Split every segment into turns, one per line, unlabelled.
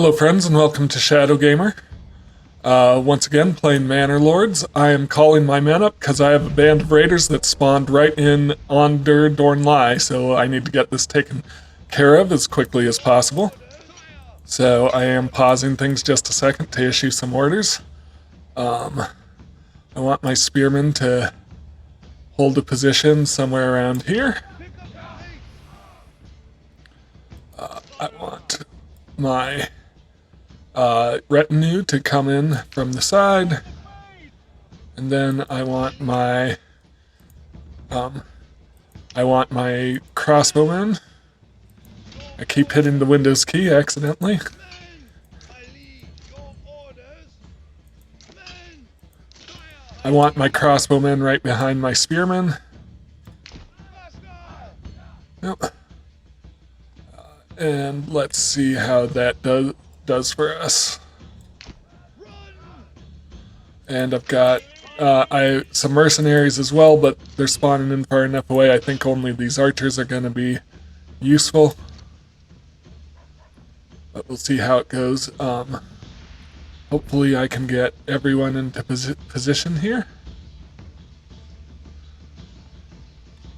Hello friends and welcome to Shadow Gamer. Once again playing Manor Lords. I am calling my men up because I have a band of raiders that spawned right in on Dornlai, so I need to get this taken care of as quickly as possible. So I am pausing things just a second to issue some orders. I want my spearmen to hold a position somewhere around here. I want my retinue to come in from the side, and then I want my crossbowmen. I keep hitting the Windows key accidentally. I want my crossbowmen right behind my spearmen. Yep. And let's see how that does for us. And I've got some mercenaries as well, but they're spawning in far enough away. I think only these archers are going to be useful. But we'll see how it goes. Hopefully I can get everyone into position here.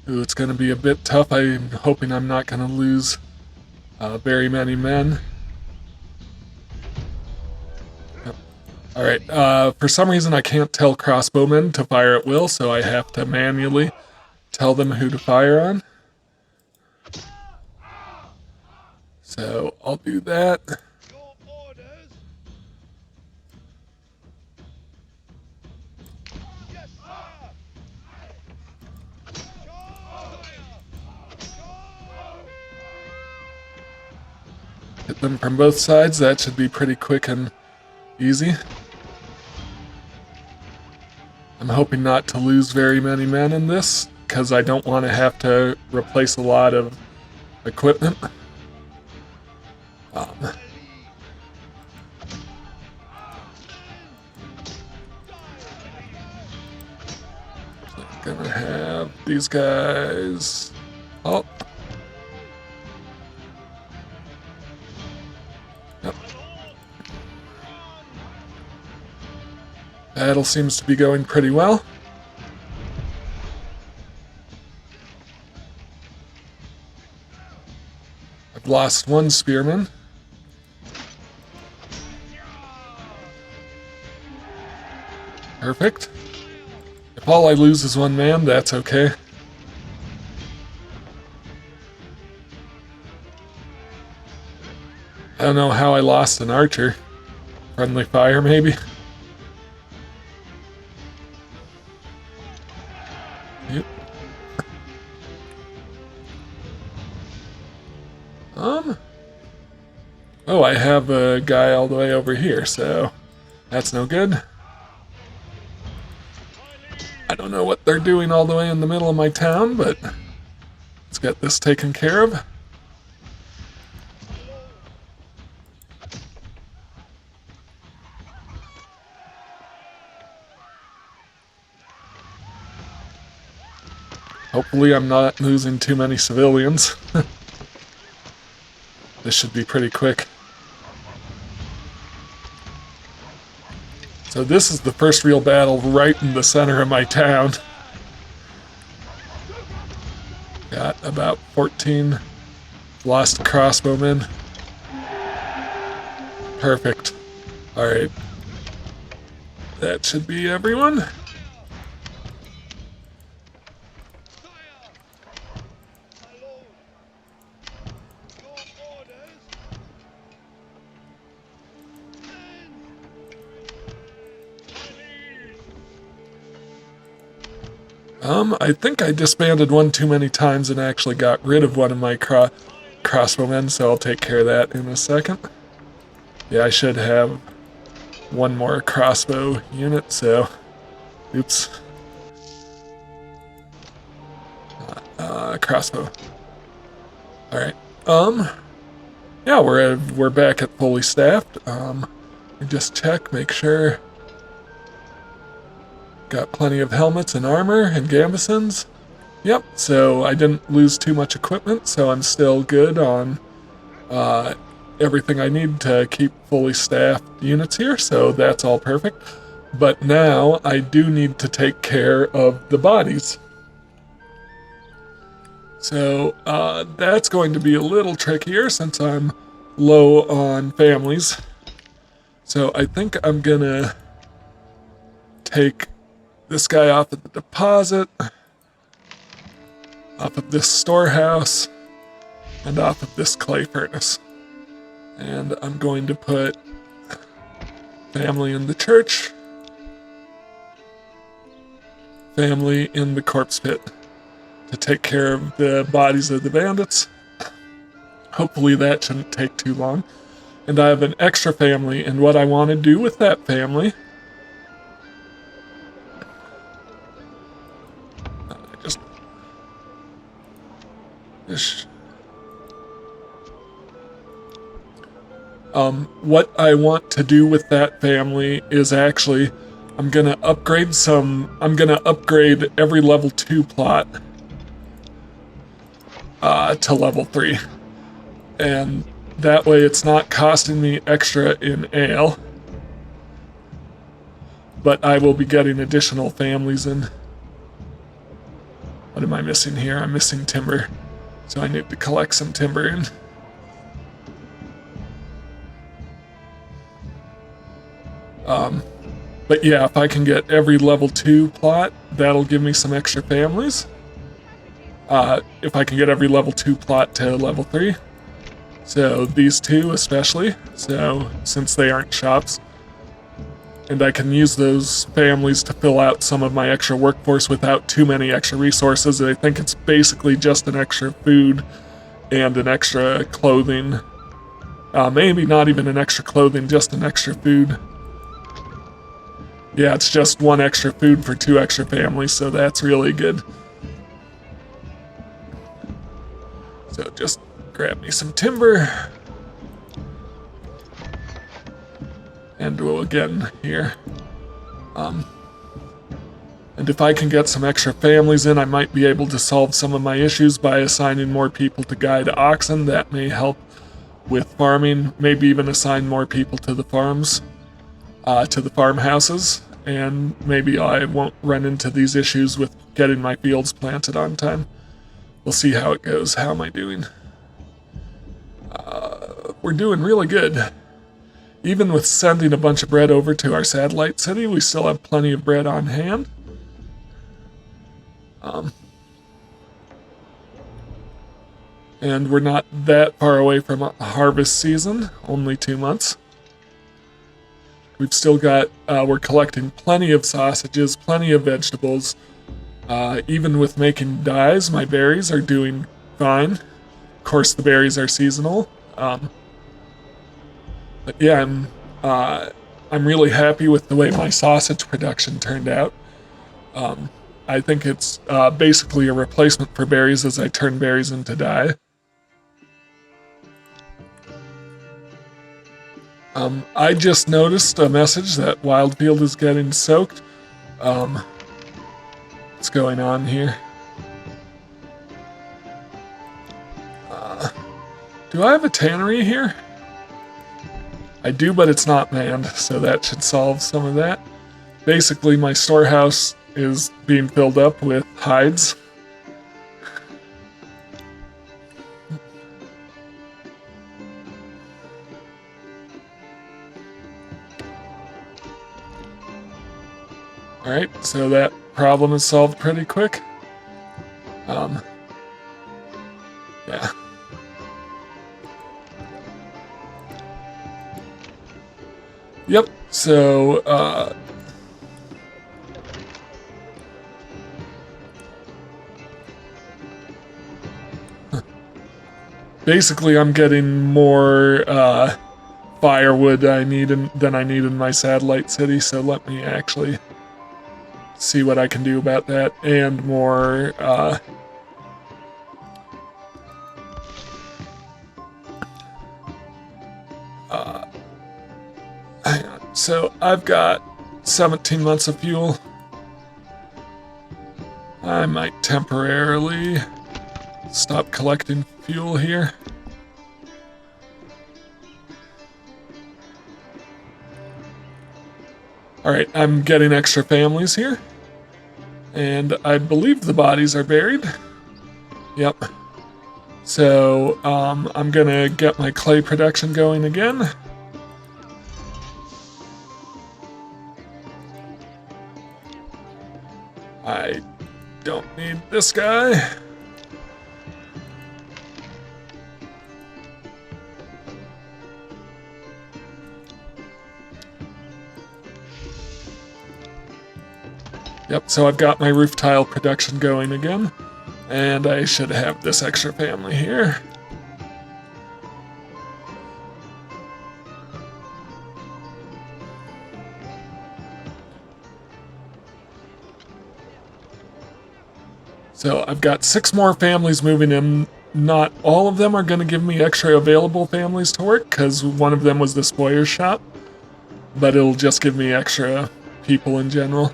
Ooh, it's going to be a bit tough. I'm hoping I'm not going to lose very many men. Alright, for some reason I can't tell crossbowmen to fire at will, so I have to manually tell them who to fire on. So I'll do that. Hit them from both sides. That should be pretty quick and easy. I'm hoping not to lose very many men in this, because I don't want to have to replace a lot of equipment. So I'm gonna have these guys. Oh. Yep. Battle seems to be going pretty well. I've lost one spearman. Perfect. If all I lose is one man, that's okay. I don't know how I lost an archer. Friendly fire, maybe? Yep. Oh, I have a guy all the way over here, so that's no good. I don't know what they're doing all the way in the middle of my town, but let's get this taken care of. Hopefully I'm not losing too many civilians. This should be pretty quick. So this is the first real battle right in the center of my town. Got about 14 lost crossbowmen. Perfect. Alright. That should be everyone. I think I disbanded one too many times and actually got rid of one of my crossbowmen, so I'll take care of that in a second. Yeah, I should have one more crossbow unit, so... Oops. Crossbow. Alright, yeah, we're back at fully staffed. Just check, make sure... Got plenty of helmets and armor and gambesons. Yep, so I didn't lose too much equipment, so I'm still good on everything I need to keep fully staffed units here, so that's all perfect. But now I do need to take care of the bodies. So that's going to be a little trickier since I'm low on families. So I think I'm gonna take this guy off at the deposit, off of this storehouse, and off of this clay furnace. And I'm going to put family in the church, family in the corpse pit to take care of the bodies of the bandits. Hopefully that shouldn't take too long. And I have an extra family, and what I want to do with that family... what I want to do with that family is actually... I'm gonna upgrade every level 2 plot to level 3. And that way it's not costing me extra in ale, but I will be getting additional families in. What am I missing here? I'm missing timber, so I need to collect some timber in. But yeah, if I can get every level 2 plot, that'll give me some extra families. If I can get every level 2 plot to level 3. So these two especially, so since they aren't shops. And I can use those families to fill out some of my extra workforce without too many extra resources. I think it's basically just an extra food and an extra clothing. Maybe not even an extra clothing, just an extra food. Yeah, it's just 1 extra food for 2 extra families, so that's really good. So just grab me some timber. And we'll again here. And if I can get some extra families in, I might be able to solve some of my issues by assigning more people to guide oxen. That may help with farming. Maybe even assign more people to the farms, to the farmhouses. And maybe I won't run into these issues with getting my fields planted on time. We'll see how it goes. How am I doing? We're doing really good. Even with sending a bunch of bread over to our satellite city, we still have plenty of bread on hand. And we're not that far away from harvest season, only 2 months. We've still got, we're collecting plenty of sausages, plenty of vegetables. Even with making dyes, my berries are doing fine. Of course, the berries are seasonal. But yeah, I'm really happy with the way my sausage production turned out. I think it's basically a replacement for berries as I turn berries into dye. I just noticed a message that Wildfield is getting soaked. What's going on here? Do I have a tannery here? I do, but it's not manned, so that should solve some of that. Basically, my storehouse is being filled up with hides. Alright, so that problem is solved pretty quick. Yeah. Yep, so, basically I'm getting more, firewood than I need in my satellite city, so let me actually see what I can do about that, and more, hang on. So I've got 17 months of fuel. I might temporarily stop collecting fuel here. Alright, I'm getting extra families here. And I believe the bodies are buried. Yep. So, I'm gonna get my clay production going again. I don't need this guy. Yep, so I've got my roof tile production going again, and I should have this extra family here. So I've got 6 more families moving in. Not all of them are going to give me extra available families to work, because one of them was the spoiler's shop, but it'll just give me extra people in general.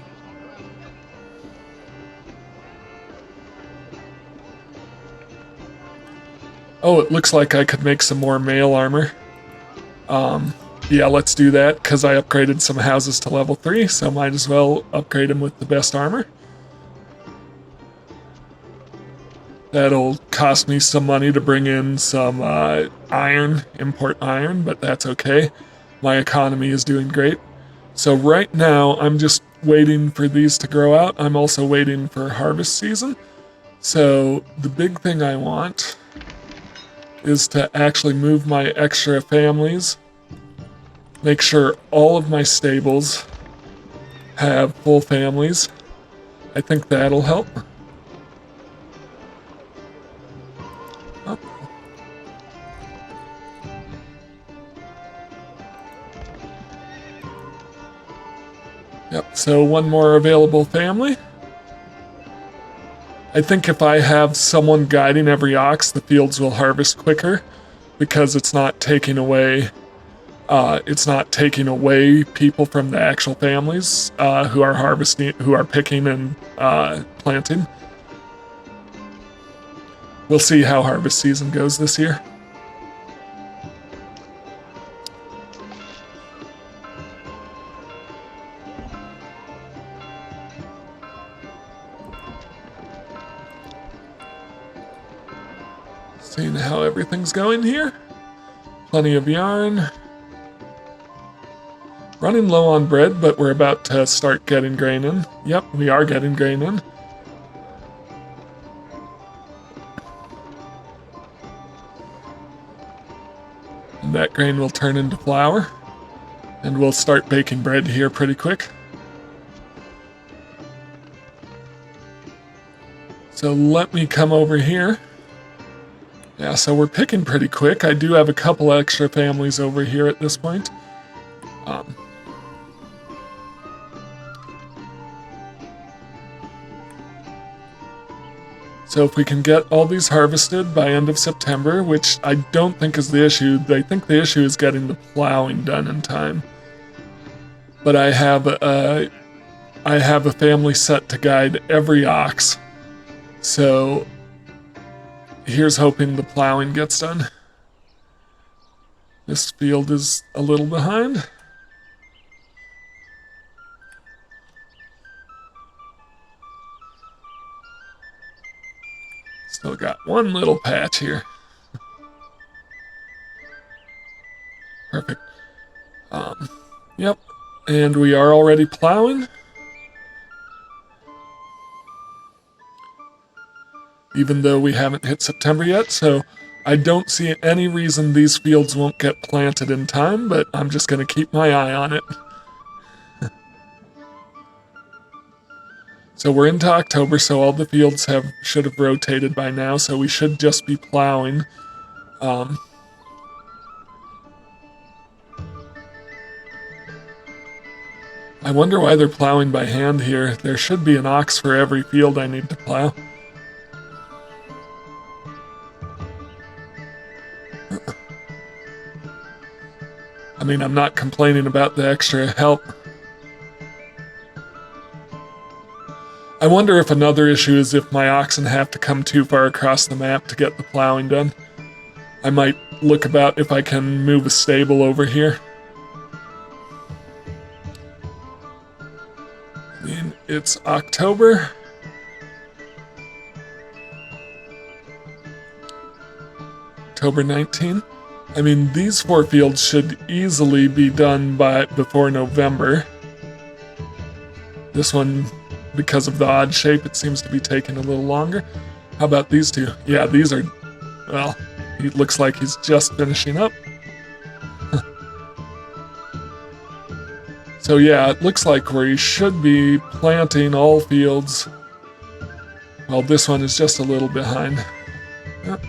Oh, it looks like I could make some more mail armor. Yeah, let's do that, because I upgraded some houses to level 3, so might as well upgrade them with the best armor. That'll cost me some money to bring in some iron, import iron, but that's okay. My economy is doing great. So right now, I'm just waiting for these to grow out. I'm also waiting for harvest season. So the big thing I want is to actually move my extra families, make sure all of my stables have full families. I think that'll help. Oh. Yep, so one more available family. I think if I have someone guiding every ox, the fields will harvest quicker, because it's not taking away people from the actual families who are harvesting, who are picking and planting. We'll see how harvest season goes this year. Seeing how everything's going here. Plenty of yarn. Running low on bread, but we're about to start getting grain in. Yep, we are getting grain in. And that grain will turn into flour. And we'll start baking bread here pretty quick. So let me come over here. Yeah, so we're picking pretty quick. I do have a couple extra families over here at this point. So if we can get all these harvested by end of September, which I don't think is the issue. I think the issue is getting the plowing done in time. But I have a family set to guide every ox. So here's hoping the plowing gets done. This field is a little behind. Still got one little patch here. Perfect. Yep. And we are already plowing. Even though we haven't hit September yet, so I don't see any reason these fields won't get planted in time, but I'm just going to keep my eye on it. So we're into October, so all the fields should have rotated by now, so we should just be plowing. I wonder why they're plowing by hand here. There should be an ox for every field I need to plow. I mean, I'm not complaining about the extra help. I wonder if another issue is if my oxen have to come too far across the map to get the plowing done. I might look about if I can move a stable over here. mean, it's October. October 19th. I mean, these 4 fields should easily be done before November. This one, because of the odd shape, it seems to be taking a little longer. How about these 2? Yeah, these are, well, he looks like he's just finishing up. So yeah, it looks like we should be planting all fields. Well, this one is just a little behind. Yep.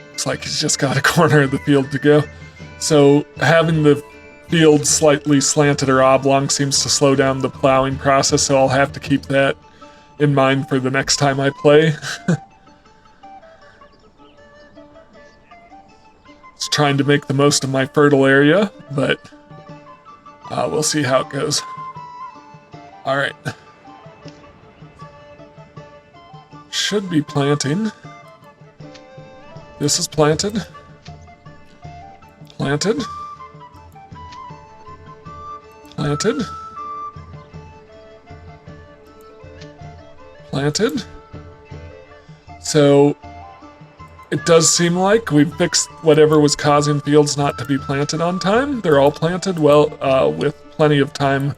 Looks like he's just got a corner of the field to go. So having the field slightly slanted or oblong seems to slow down the plowing process, so I'll have to keep that in mind for the next time I play. Just trying to make the most of my fertile area, but we'll see how it goes. Alright. Should be planting. This is planted. Planted. Planted. Planted. So it does seem like we've fixed whatever was causing fields not to be planted on time. They're all planted well, with plenty of time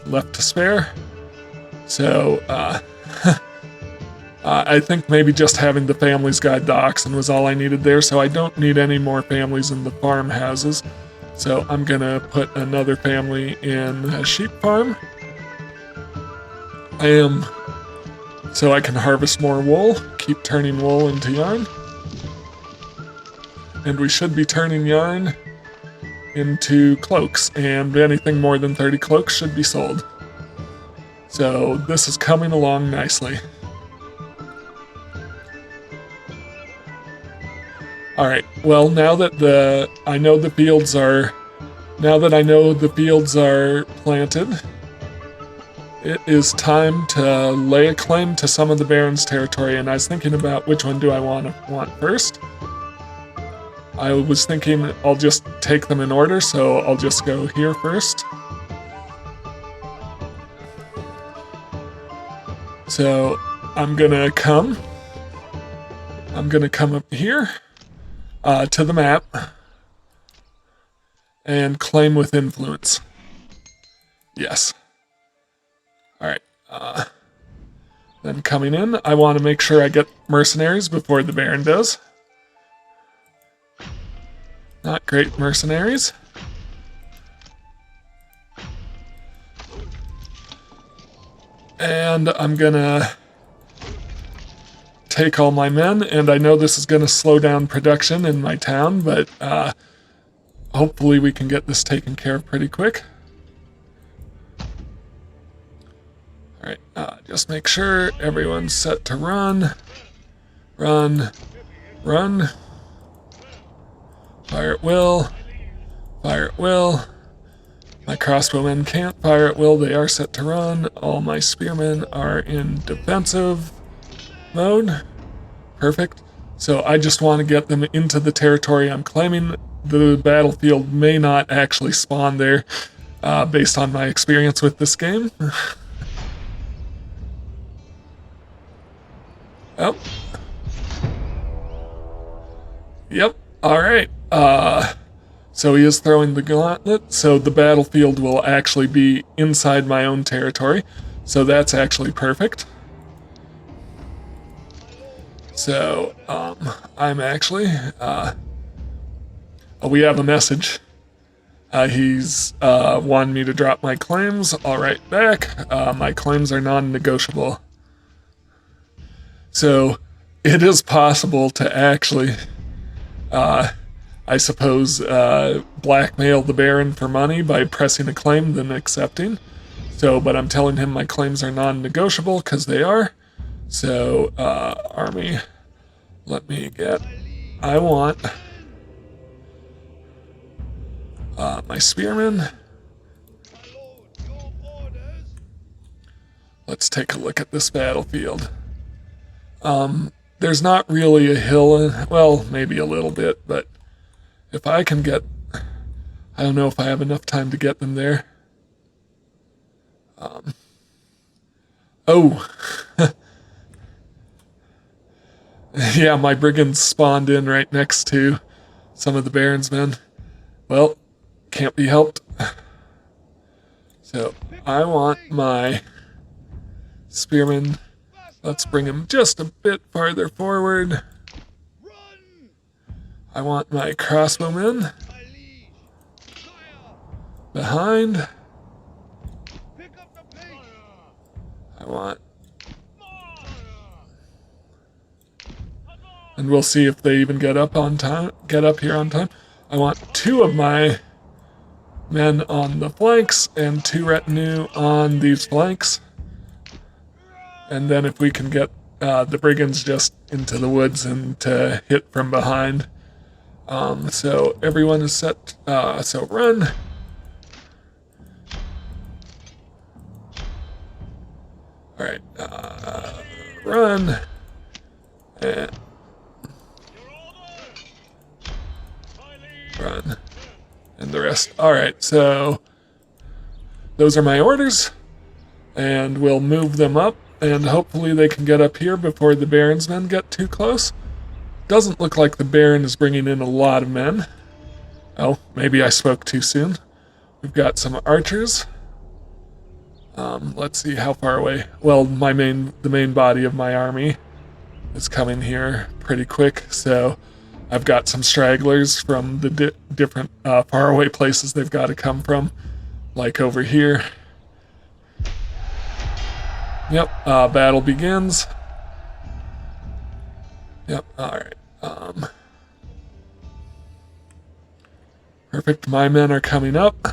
left to spare. So I think maybe just having the families guide the oxen was all I needed there, so I don't need any more families in the farmhouses. So I'm gonna put another family in a sheep farm. So I can harvest more wool, keep turning wool into yarn. And we should be turning yarn into cloaks, and anything more than 30 cloaks should be sold. So this is coming along nicely. Alright, well, now that I know the fields are planted, it is time to lay a claim to some of the Baron's territory, and I was thinking about which one do I want first. I was thinking I'll just take them in order, so I'll just go here first. So I'm gonna come up here to the map and claim with influence. Yes. Alright. Then coming in, I want to make sure I get mercenaries before the Baron does. Not great mercenaries. And I'm gonna take all my men, and I know this is gonna slow down production in my town, but hopefully we can get this taken care of pretty quick. Alright, just make sure everyone's set to run. Run. Run. Fire at will. Fire at will. My crossbowmen can't fire at will. They are set to run. All my spearmen are in defensive mode. Perfect. So I just want to get them into the territory I'm claiming. The battlefield may not actually spawn there, based on my experience with this game. Oh. Yep. Alright. So he is throwing the gauntlet, so the battlefield will actually be inside my own territory. So that's actually perfect. So, I'm actually, we have a message. He's wanting me to drop my claims. I'll write back. My claims are non-negotiable. So, it is possible to actually, I suppose, blackmail the Baron for money by pressing a claim, then accepting. So, but I'm telling him my claims are non-negotiable, because they are. So, army, let me get, I want my spearmen. Let's take a look at this battlefield. there's not really a hill, well, maybe a little bit, but if I can get, I don't know if I have enough time to get them there. Oh, yeah, my brigands spawned in right next to some of the Baron's men. Well, can't be helped. So, I want my spearmen. Let's bring him just a bit farther forward. I want my crossbowmen behind. I want... And we'll see if they even get up on time. Get up here on time. I want 2 of my men on the flanks and 2 retinue on these flanks. And then if we can get the brigands just into the woods and to hit from behind. So everyone is set. So run. All right. Run. And run. And the rest. All right. So those are my orders. And we'll move them up. And hopefully they can get up here before the Baron's men get too close. Doesn't look like the Baron is bringing in a lot of men. Oh, maybe I spoke too soon. We've got some archers. Let's see how far away. Well, the main body of my army is coming here pretty quick. So I've got some stragglers from the different faraway places they've got to come from, like over here. Yep, battle begins. Yep, alright. Perfect, my men are coming up.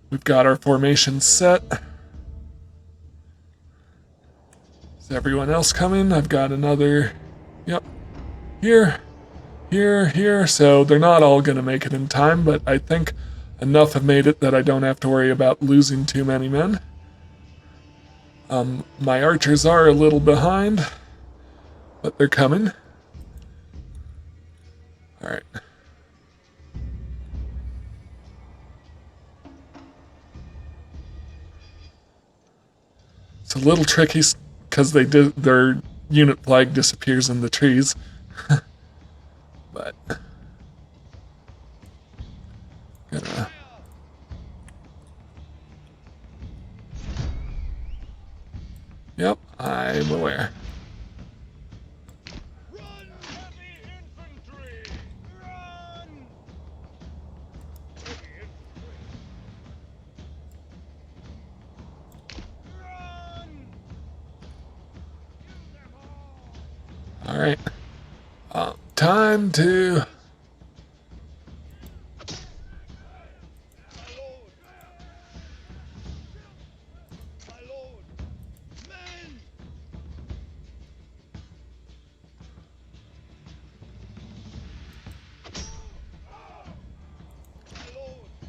We've got our formation set. Is everyone else coming? I've got another... Yep. Here. Here. So they're not all going to make it in time, but I think enough have made it that I don't have to worry about losing too many men. My archers are a little behind, but they're coming. All right. It's a little tricky because their unit flag disappears in the trees. But gonna... Yep, I'm aware.
Run, heavy infantry! Run! Heavy infantry! Run! Kill them all!
All right. Time to...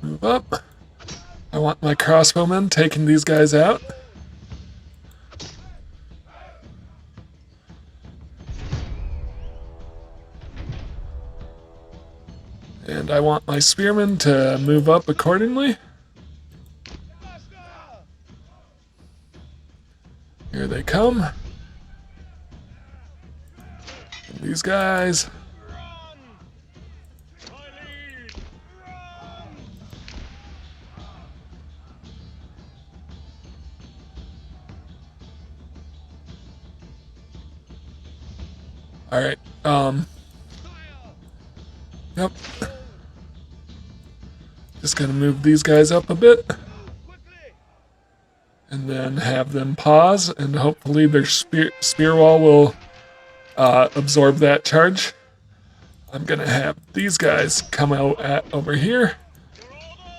Move up. I want my crossbowmen taking these guys out. And I want my spearmen to move up accordingly. Here they come. And these guys. All right. Yep. Just gonna move these guys up a bit. And then have them pause, and hopefully their spear wall will absorb that charge. I'm gonna have these guys come out over here.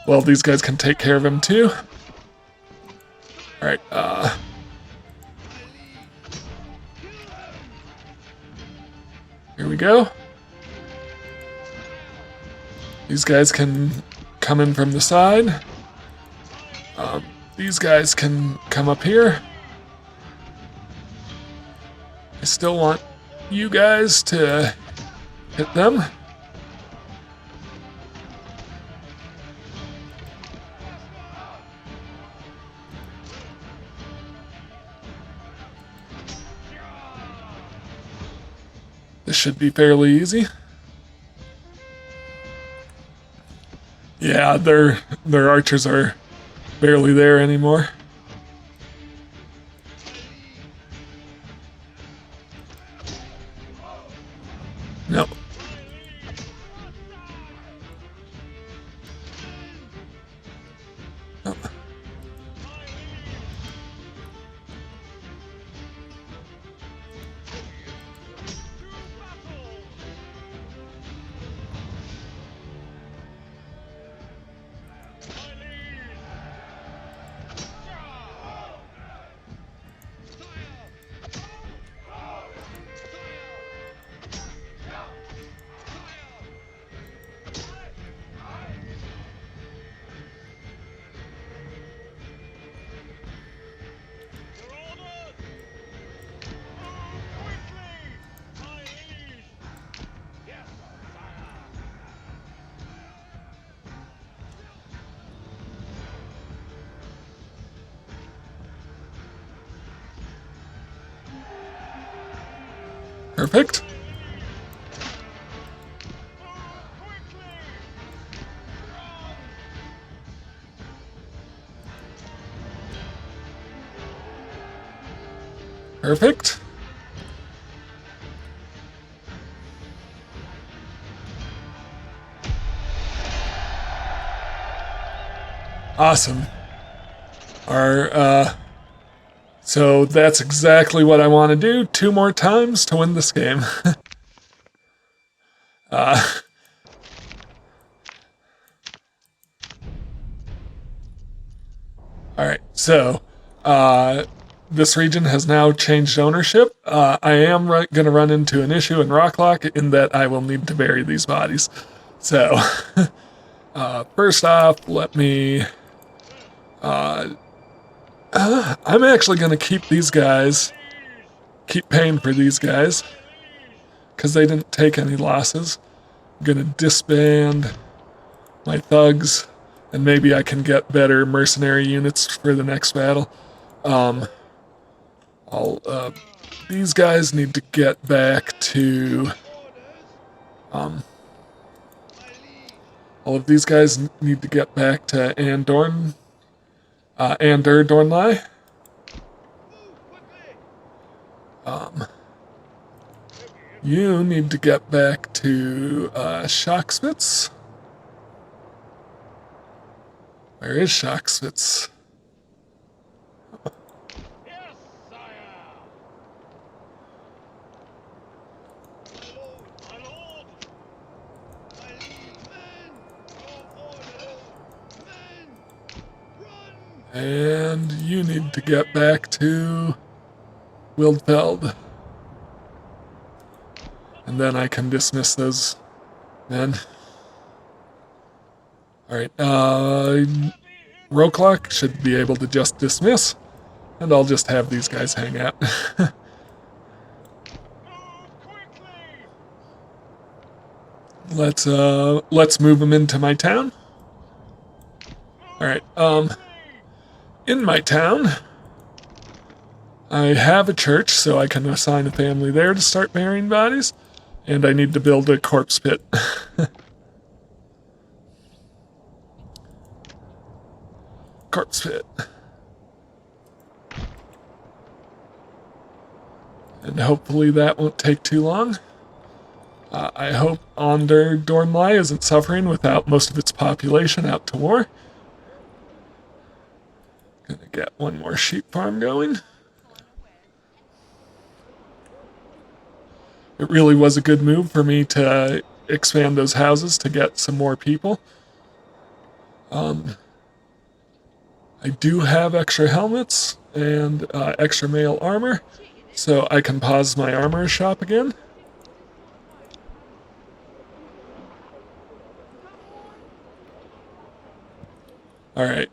Well, these guys can take care of him too. All right. Here we go. These guys can come in from the side. These guys can come up here. I still want you guys to hit them. This should be fairly easy. Yeah, their archers are barely there anymore. No. No. Perfect. Perfect. Awesome. So that's exactly what I want to do. 2 more times to win this game. Alright, so this region has now changed ownership. I am going to run into an issue in Rocklock in that I will need to bury these bodies. So, first off, let me... I'm actually going to keep these guys, keep paying for these guys, because they didn't take any losses. I'm going to disband my thugs, and maybe I can get better mercenary units for the next battle. These guys need to get back to, all of these guys need to get back to Andor Dornlai. You need to get back to Shockspitz. Where is Shockspitz?
Yes, sire. My lord. My liege men. Your orders. Men. Run.
And you need to get back to Wildfeld. And then I can dismiss those men. Alright, Rocklock should be able to just dismiss, and I'll just have these guys hang out.
Move quickly.
Let's move them into my town. Alright, in my town, I have a church, so I can assign a family there to start burying bodies, and I need to build a corpse pit. Corpse pit. And hopefully that won't take too long. I hope Onder Dornlai isn't suffering without most of its population out to war. Gonna get one more sheep farm going. It really was a good move for me to expand those houses to get some more people. I do have extra helmets and extra mail armor, so I can pause my armor shop again. Alright,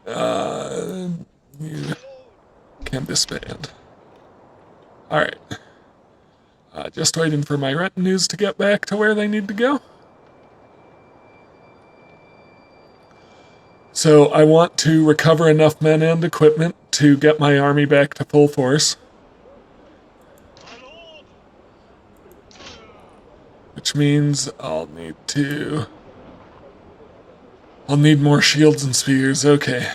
you can disband. Alright. Just waiting for my retinues to get back to where they need to go. So I want to recover enough men and equipment to get my army back to full force.
My lord!
Which means I'll need more shields and spears, okay.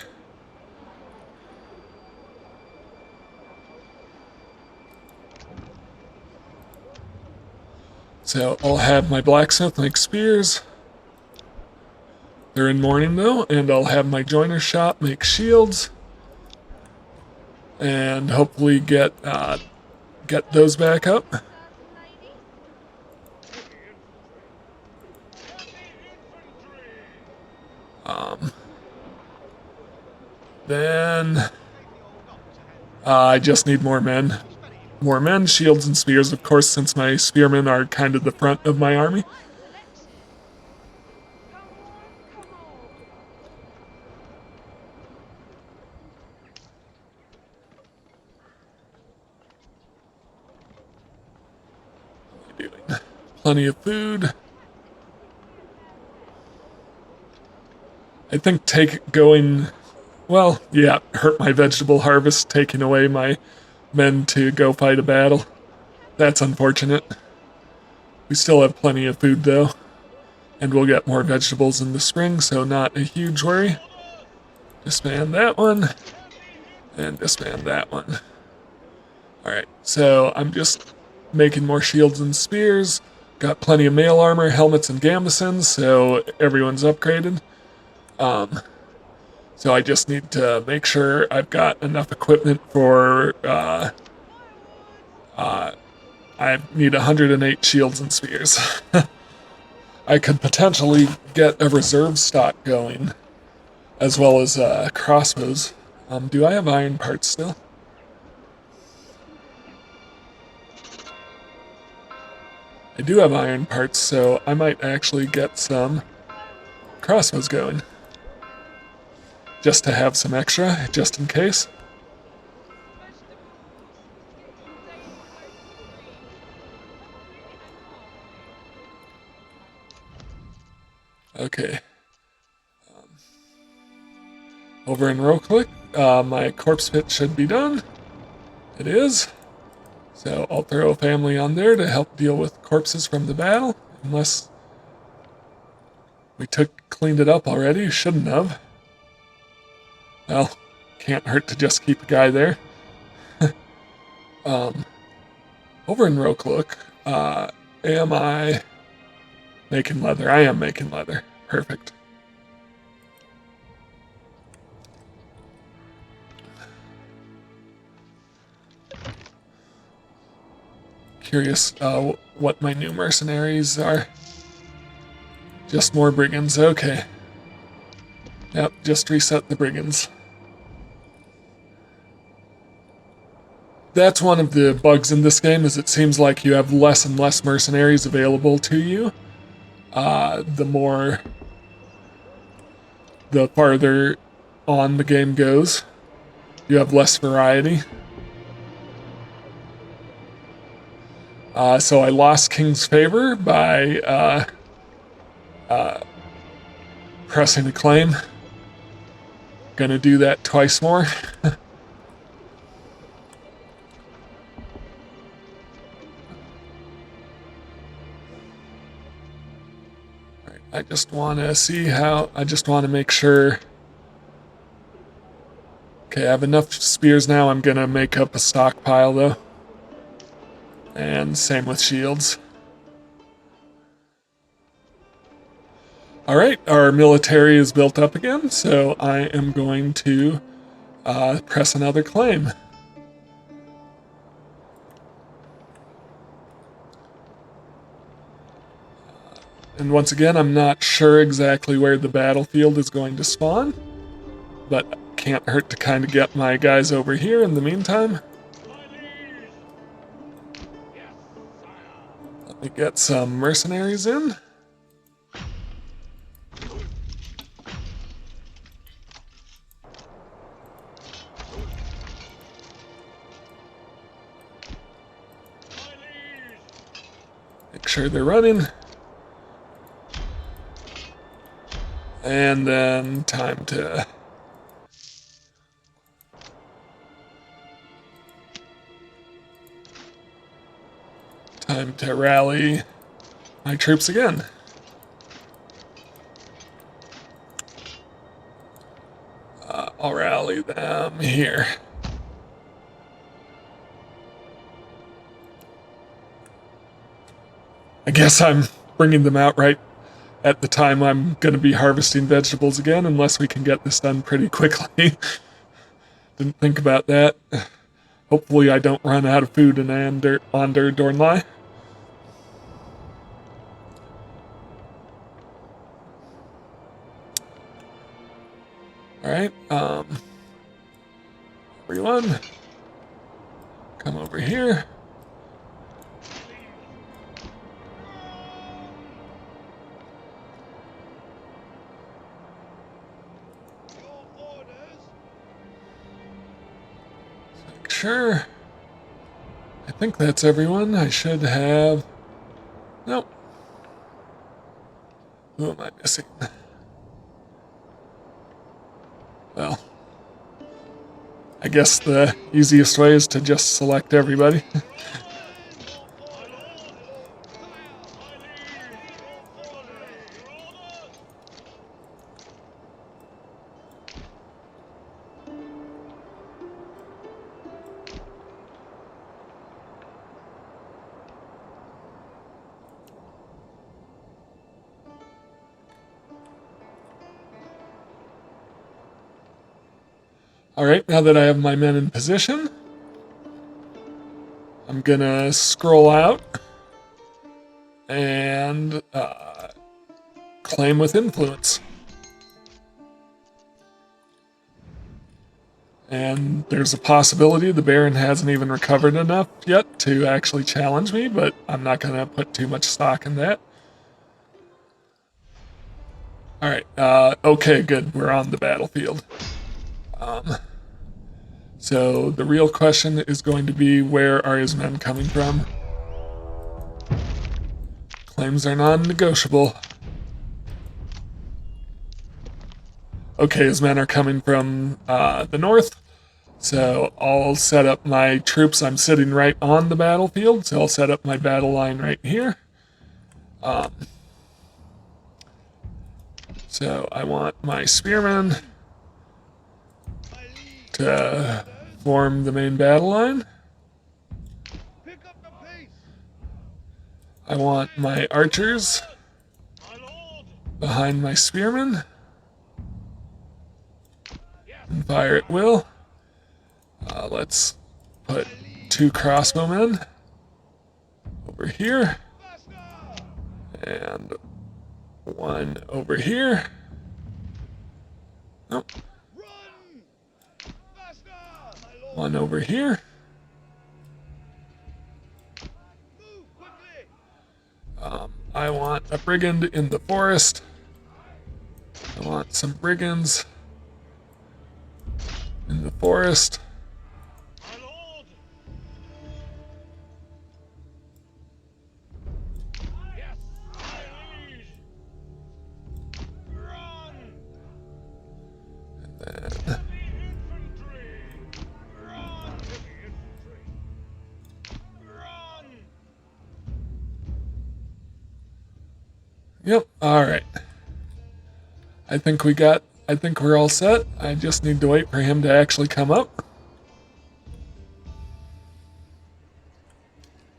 So I'll have my blacksmith make spears. They're in mourning though, and I'll have my joiner shop make shields. And hopefully get those back up. Then I just need more men. More men, shields, and spears, of course, since my spearmen are kind of the front of my army. What am I doing? Plenty of food. I think hurt my vegetable harvest, taking away my men to go fight a battle. That's unfortunate. We still have plenty of food though, and we'll get more vegetables in the spring, so not a huge worry. Disband that one, and disband that one. Alright, so I'm just making more shields and spears. Got plenty of mail armor, helmets, and gambesons, so everyone's upgraded. So I just need to make sure I've got enough equipment for, I need 108 shields and spears. I could potentially get a reserve stock going, as well as crossbows. Do I have iron parts still? I do have iron parts, so I might actually get some crossbows going. Just to have some extra, just in case. Okay. Over in Roklik, my corpse pit should be done. It is. So I'll throw a family on there to help deal with corpses from the battle, unless we cleaned it up already. Shouldn't have. Well, can't hurt to just keep a guy there. Over in Roklik, am I making leather? I am making leather. Perfect. Curious what my new mercenaries are. Just more brigands, okay. Yep, just reset the brigands. That's one of the bugs in this game, is it seems like you have less and less mercenaries available to you. The farther on the game goes, you have less variety. So I lost King's favor by pressing a claim. Gonna do that twice more. I just want to make sure. Okay, I have enough spears now. I'm gonna make up a stockpile though. And same with shields. Alright, our military is built up again, so I am going to press another claim. And once again, I'm not sure exactly where the battlefield is going to spawn, but can't hurt to kind of get my guys over here in the meantime. Let me get some mercenaries in. sure they're running. And then time to rally my troops again. I'll rally them here. I guess I'm bringing them out right at the time I'm going to be harvesting vegetables again, unless we can get this done pretty quickly. Didn't think about that. Hopefully I don't run out of food in Onder Dornlai. Alright, everyone, come over here. Sure. I think that's everyone. I should have... Nope. Who am I missing? Well, I guess the easiest way is to just select everybody. Alright, now that I have my men in position, I'm gonna scroll out and claim with influence. And there's a possibility the Baron hasn't even recovered enough yet to actually challenge me, but I'm not gonna put too much stock in that. Alright, okay, good, we're on the battlefield. So the real question is going to be, where are his men coming from? Claims are non-negotiable. Okay, his men are coming from the north, so I'll set up my troops. I'm sitting right on the battlefield, so I'll set up my battle line right here. So I want my spearmen to form the main battle line. I want my archers behind my spearmen. And fire at will. Let's put 2 crossbowmen over here. And 1 over here. Nope. 1 over here. I want a brigand in the forest. I want some brigands in the forest. Yep, alright. I think we're all set. I just need to wait for him to actually come up.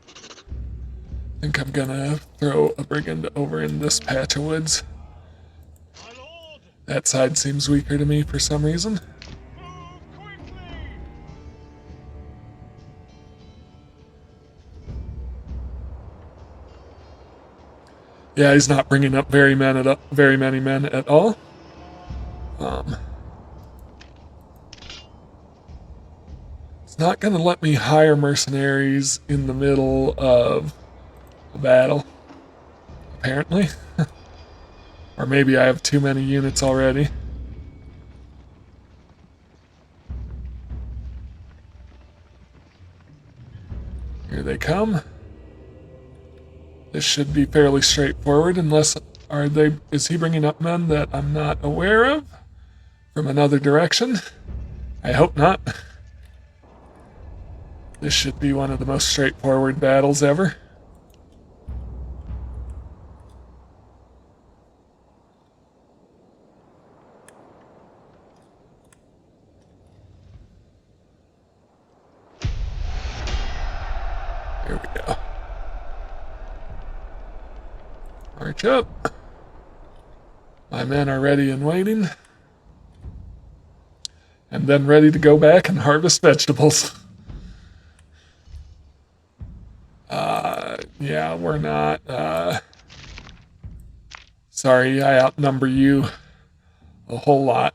I think I'm gonna throw a brigand over in this patch of woods. That side seems weaker to me for some reason. Yeah, he's not bringing up very many men at all. It's not going to let me hire mercenaries in the middle of a battle, apparently. Or maybe I have too many units already. Here they come. This should be fairly straightforward, unless is he bringing up men that I'm not aware of from another direction? I hope not. This should be one of the most straightforward battles ever. Here we go. March up. My men are ready and waiting. And then ready to go back and harvest vegetables. Yeah, we're not. Sorry, I outnumber you a whole lot.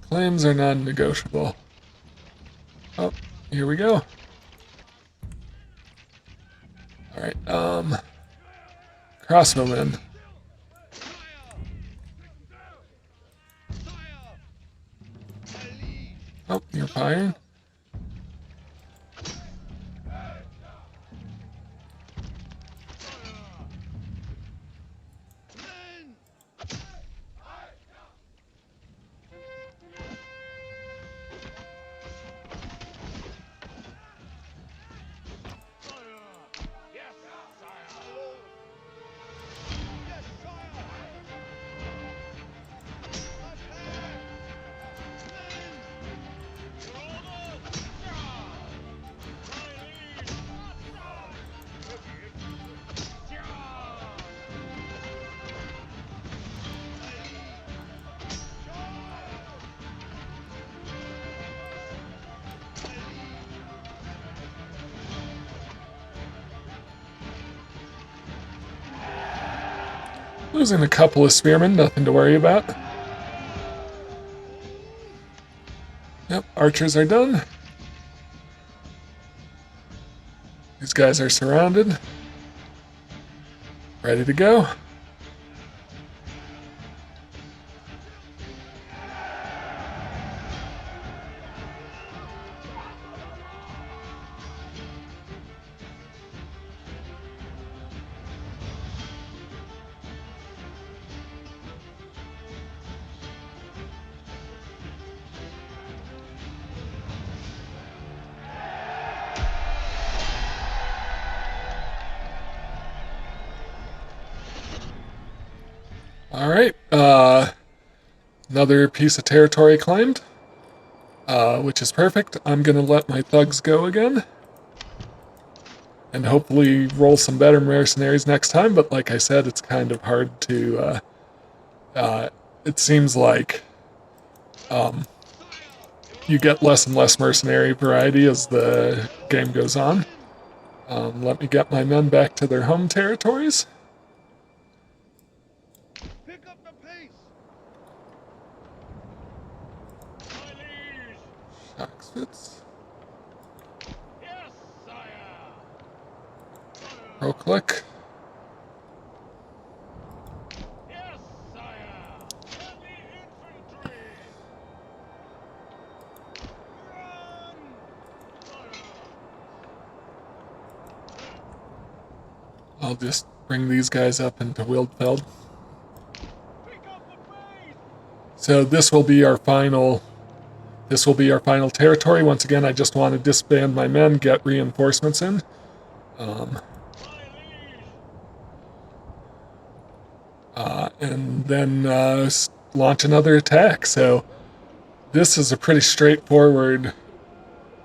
Claims are non-negotiable. Oh, here we go. Alright, crossbowmen. Oh, you're firing? Losing a couple of spearmen, nothing to worry about. Yep, archers are done. These guys are surrounded. Ready to go. Alright, another piece of territory claimed, which is perfect. I'm gonna let my thugs go again, and hopefully roll some better mercenaries next time, but like I said, it's kind of hard to, it seems like, you get less and less mercenary variety as the game goes on. Let me get my men back to their home territories.
Pick up the pace.
Shockspits.
Yes, sire.
Pro click.
Yes, sire. Heavy infantry. Run.
I'll just bring these guys up into Wildfeld.
Pick up the pace.
So this will be our final territory. Once again, I just want to disband my men, get reinforcements in. And then launch another attack. So this is a pretty straightforward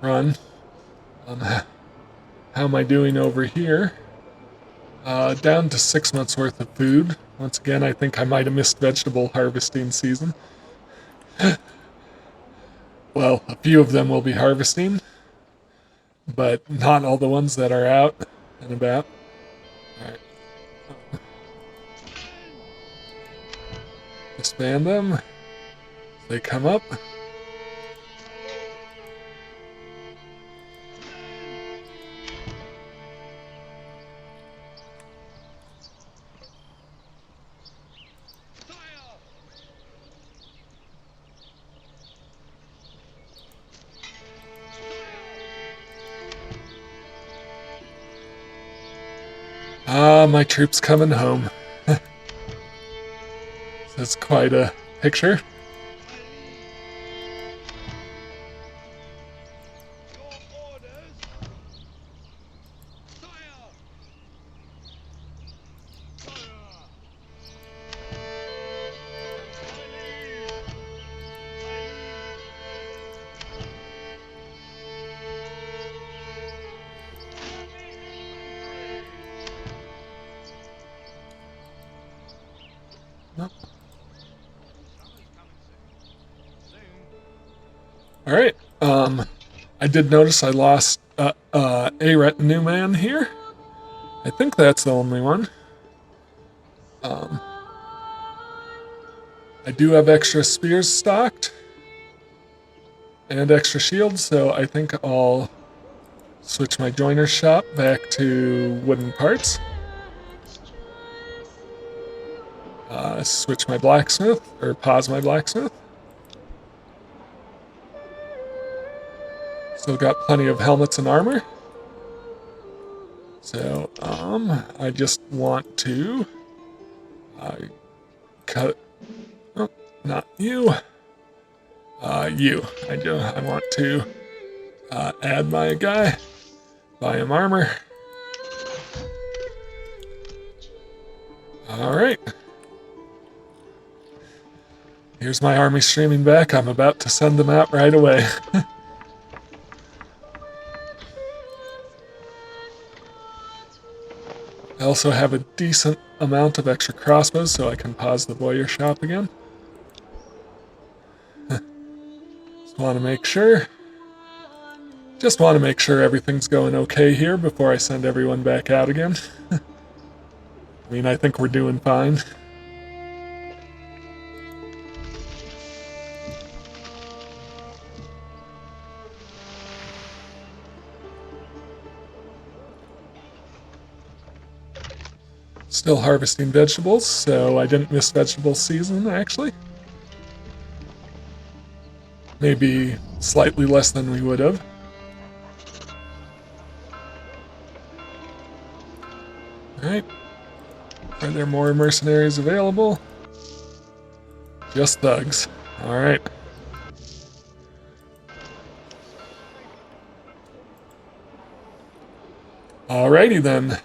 run. How am I doing over here? Down to 6 months worth of food. Once again, I think I might have missed vegetable harvesting season. Well, a few of them will be harvesting, but not all the ones that are out and about. Alright. Disband them. They come up. Ah, my troops coming home. That's quite a picture.
Your orders. Sire. Sire.
Nope.
Somebody's coming soon. Soon.
All right. I did notice I lost a retinue man here. I think that's the only one. I do have extra spears stocked and extra shields, so I think I'll switch my joiner's shop back to wooden parts. Switch my blacksmith, or pause my blacksmith. Still got plenty of helmets and armor. So, I just want to cut. Oh, not you. You. I want to add my guy. Buy him armor. Alright. Here's my army streaming back. I'm about to send them out right away. I also have a decent amount of extra crossbows, so I can pause the warrior shop again. Just want to make sure. Just want to make sure everything's going okay here before I send everyone back out again. I mean, I think we're doing fine. Still harvesting vegetables, so I didn't miss vegetable season, actually. Maybe slightly less than we would have. Alright. Are there more mercenaries available? Just thugs. Alright. Alrighty then.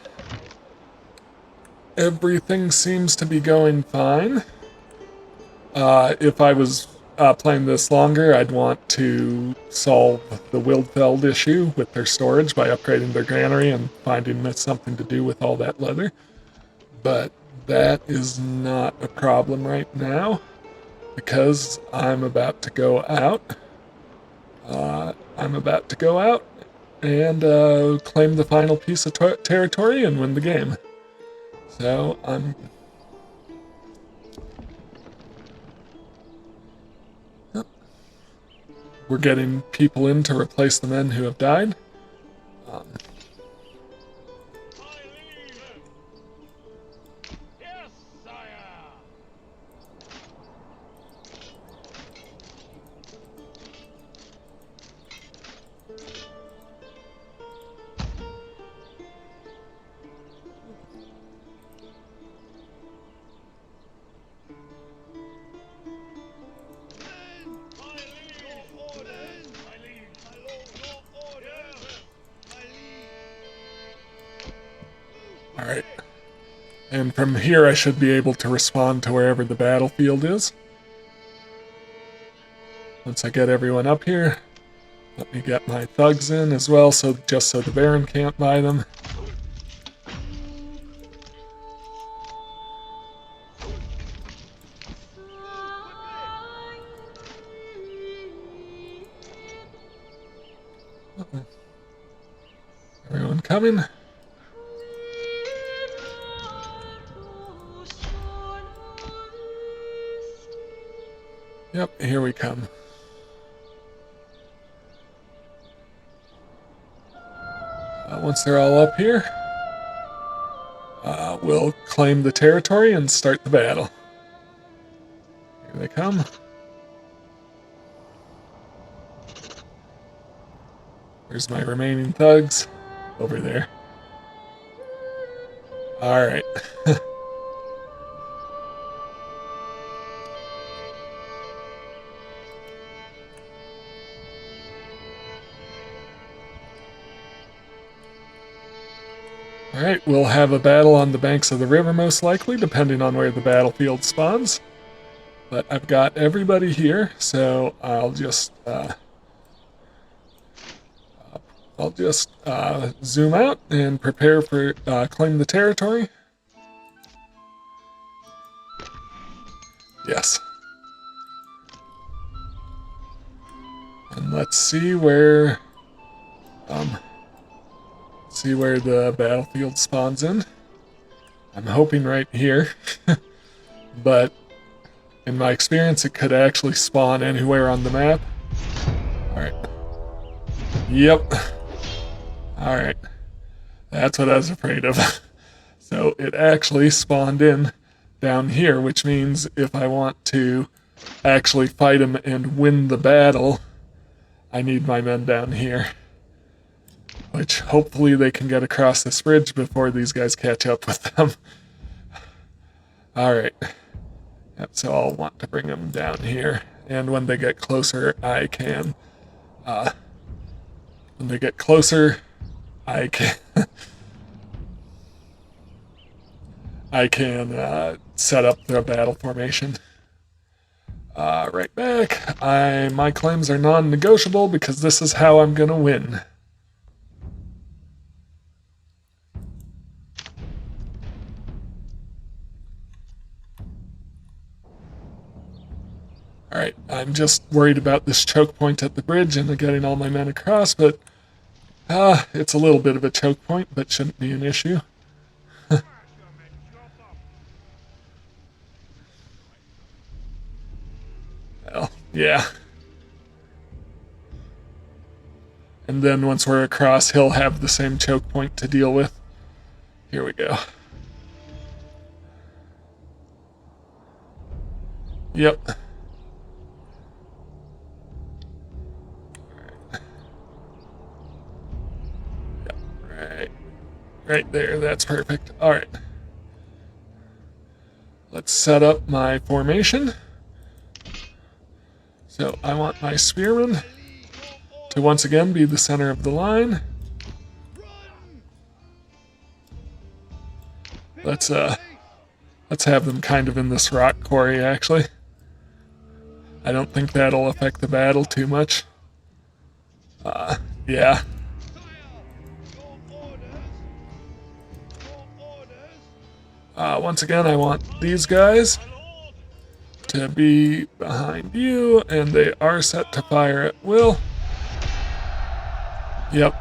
Everything seems to be going fine. If I was playing this longer, I'd want to solve the Wildfeld issue with their storage by upgrading their granary and finding something to do with all that leather. But that is not a problem right now because I'm about to go out. I'm about to go out and claim the final piece of territory and win the game. So we're getting people in to replace the men who have died.
Yes, sire.
Alright. And from here I should be able to respond to wherever the battlefield is. Once I get everyone up here, let me get my thugs in as well, so just so the Baron can't buy them. Everyone coming? Yep, here we come. Once they're all up here, we'll claim the territory and start the battle. Here they come. Where's my remaining thugs? Over there. All right. All right, we'll have a battle on the banks of the river most likely, depending on where the battlefield spawns. But I've got everybody here, so I'll just zoom out and prepare for claim the territory. Yes. And let's see where the battlefield spawns in. I'm hoping right here, but in my experience, it could actually spawn anywhere on the map. All right. Yep. All right. That's what I was afraid of. So it actually spawned in down here, which means if I want to actually fight him and win the battle, I need my men down here. Which hopefully they can get across this bridge before these guys catch up with them. Alright. Yep, so I'll want to bring them down here. And when they get closer, I can... when they get closer, I can... I can set up the battle formation. Right back. My claims are non-negotiable because this is how I'm gonna win. Alright, I'm just worried about this choke point at the bridge and getting all my men across, but it's a little bit of a choke point, but shouldn't be an issue. Well, yeah. And then once we're across, he'll have the same choke point to deal with. Here we go. Yep. Right there, that's perfect. Alright. Let's set up my formation. So I want my spearmen to once again be the center of the line. Let's have them kind of in this rock quarry actually. I don't think that'll affect the battle too much. Yeah. Once again, I want these guys to be behind you, and they are set to fire at will. Yep.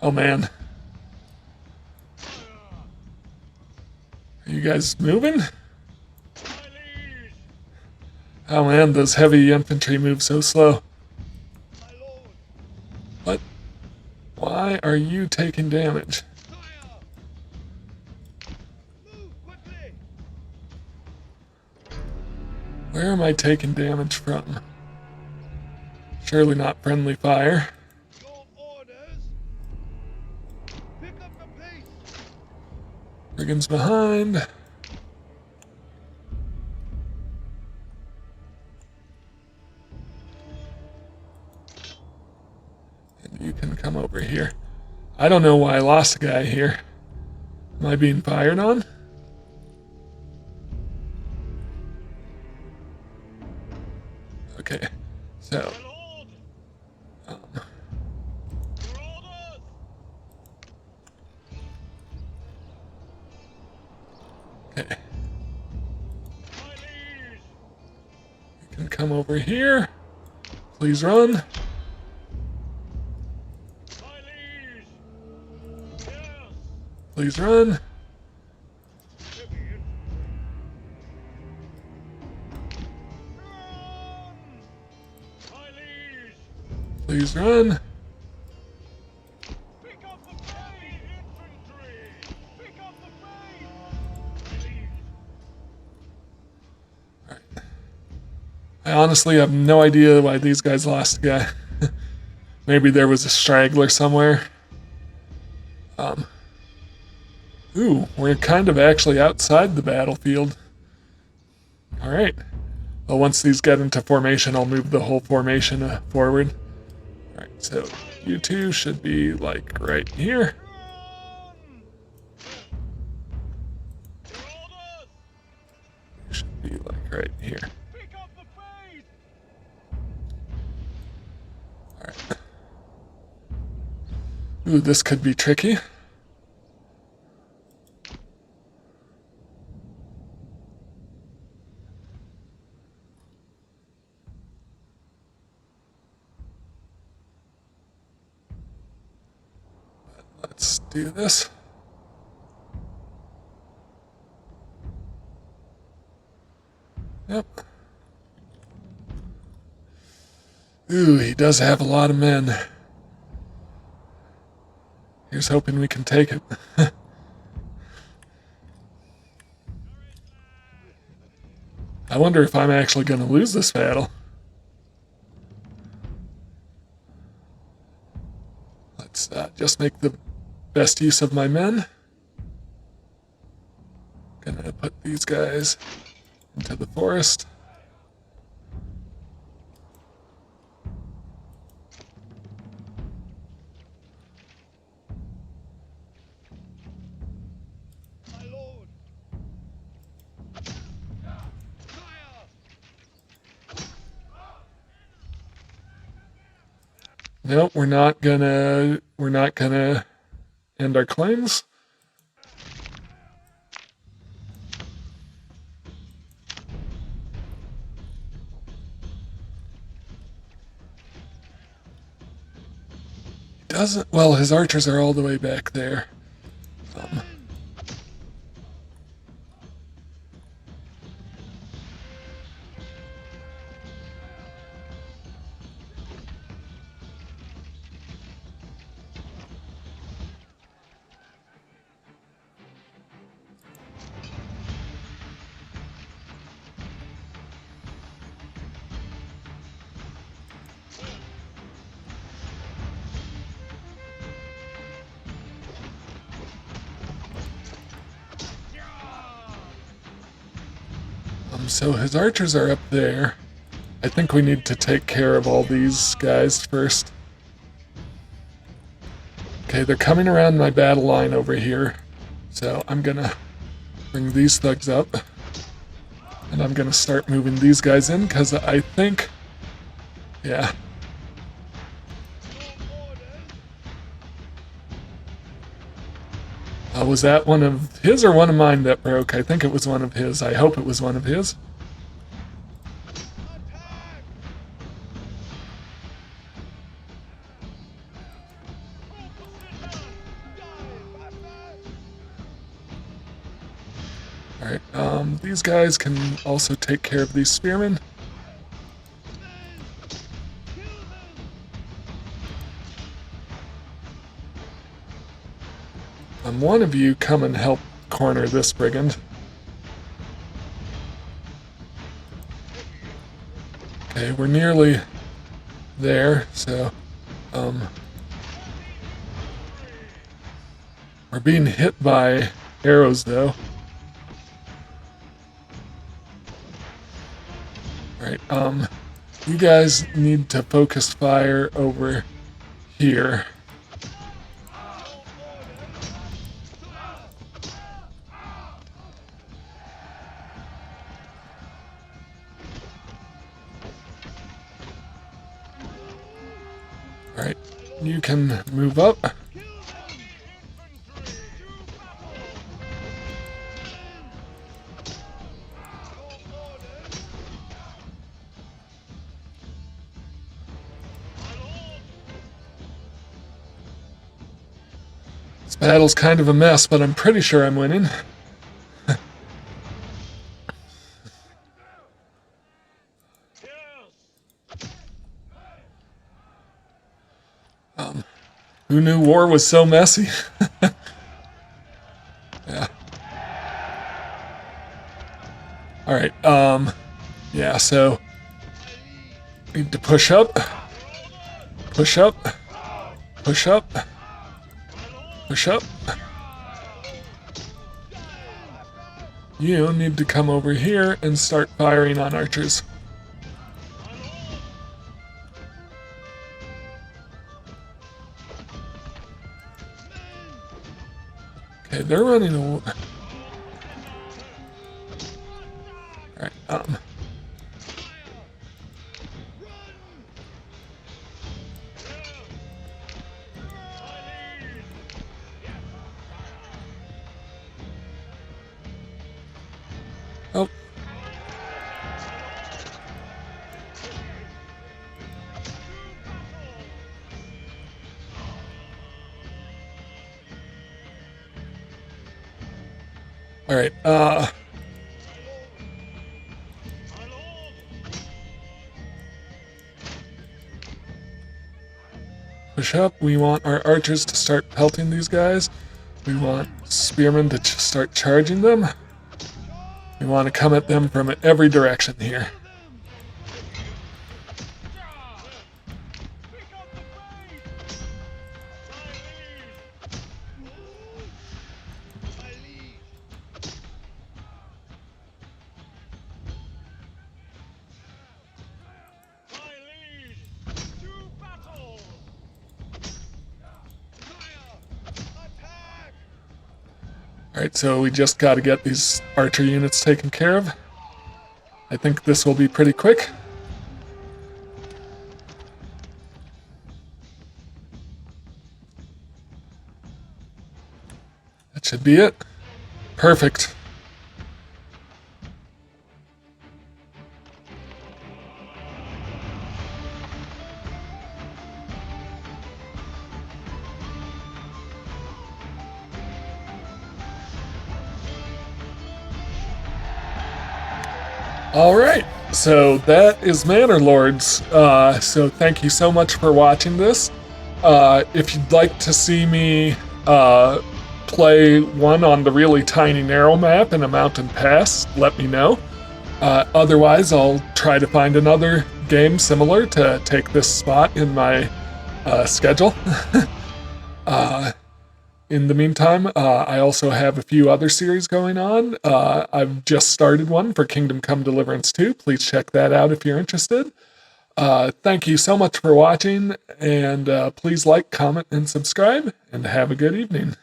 Oh man. Are you guys moving? Oh man, those heavy infantry move so slow. What? Why are you taking damage? Where am I taking damage from? Surely not friendly fire. Brigands behind. And you can come over here. I don't know why I lost a guy here. Am I being fired on? Okay, so okay, you can come over here. Please run. Please run. Please run. Alright. I honestly have no idea why these guys lost a guy. Maybe there was a straggler somewhere. Ooh, we're kind of actually outside the battlefield. Alright. Well, once these get into formation, I'll move the whole formation forward. Alright, so you two should be, like, right here. You should be, like, right here.
Pick up the pace.
Alright. Ooh, this could be tricky. Let's do this. Yep. Ooh, he does have a lot of men. Here's hoping we can take it. I wonder if I'm actually going to lose this battle. Let's just make the best use of my men. Gonna put these guys into the forest.
My lord. Fire.
Nope, we're not gonna end our claims. He doesn't, well, his archers are all the way back there. So his archers are up there. I think we need to take care of all these guys first. Okay, they're coming around my battle line over here. So I'm gonna bring these thugs up. And I'm gonna start moving these guys in, because I think... Yeah. Was that one of his or one of mine that broke? I think it was one of his. I hope it was one of his. Alright, these guys can also take care of these spearmen. One of you come and help corner this brigand. Okay, we're nearly there, so we're being hit by arrows though. Alright, you guys need to focus fire over here. Alright, you can move up. This battle's kind of a mess, but I'm pretty sure I'm winning. Who knew war was so messy? Yeah. Alright, yeah, so need to push up, push up, push up. Push up. You need to come over here and start firing on archers. Okay, they're running away. Alright, oh. Alright, push up. We want our archers to start pelting these guys. We want spearmen to start charging them. We want to come at them from every direction here. Alright, so we just got to get these archer units taken care of. I think this will be pretty quick. That should be it. Perfect. Alright, so that is Manor Lords. So thank you so much for watching this. If you'd like to see me play one on the really tiny narrow map in a mountain pass, let me know. Otherwise, I'll try to find another game similar to take this spot in my schedule. In the meantime, I also have a few other series going on. I've just started one for Kingdom Come Deliverance 2. Please check that out if you're interested. Thank you so much for watching, and please like, comment, and subscribe, and have a good evening.